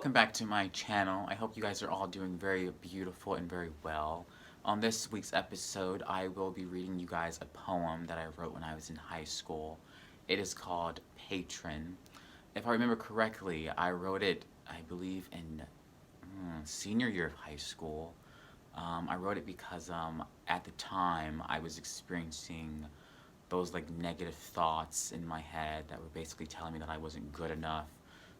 welcome back to my channel. I hope you guys are all doing very beautiful and very well. On this week's episode, I will be reading you guys a poem that I wrote when I was in high school. It is called Patron. If I remember correctly, I wrote it, I believe, in senior year of high school. I wrote it because at the time I was experiencing those like negative thoughts in my head that were basically telling me that I wasn't good enough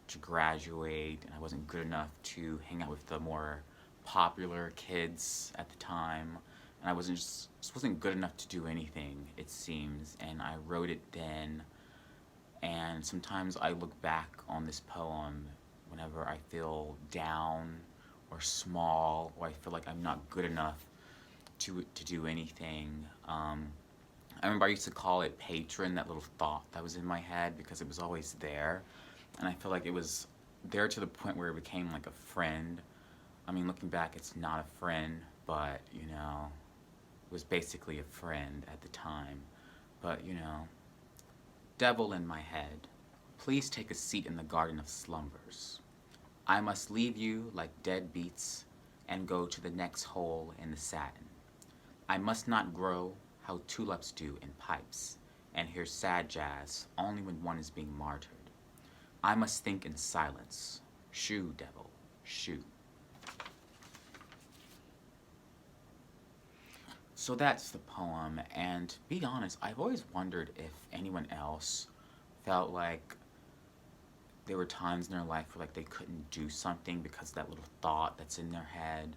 to graduate and I wasn't good enough to hang out with the more popular kids at the time, and I just wasn't good enough to do anything, it seems. And I wrote it then, and sometimes I look back on this poem whenever I feel down or small, or I feel like I'm not good enough to do anything. I remember I used to call it Patron, that little thought that was in my head, because it was always there. And I feel like it was there to the point where it became like a friend. I mean, looking back, it's not a friend, but, you know, it was basically a friend at the time. But, you know, devil in my head, please take a seat in the garden of slumbers. I must leave you like dead beets and go to the next hole in the satin. I must not grow how tulips do in pipes and hear sad jazz only when one is being martyred. I must think in silence. Shoo, devil, shoo. So that's the poem, and to be honest, I've always wondered if anyone else felt like there were times in their life where like they couldn't do something because of that little thought that's in their head.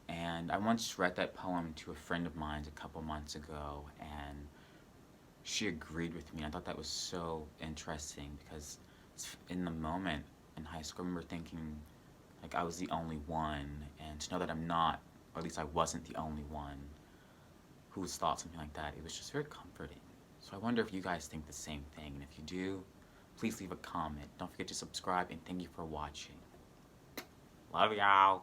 And I once read that poem to a friend of mine a couple months ago, and she agreed with me. I thought that was so interesting because in the moment in high school, I remember thinking like I was the only one, and to know that I'm not, or at least I wasn't the only one who's thought something like that, it was just very comforting. So I wonder if you guys think the same thing, and if you do, please leave a comment. Don't forget to subscribe, and thank you for watching. Love y'all.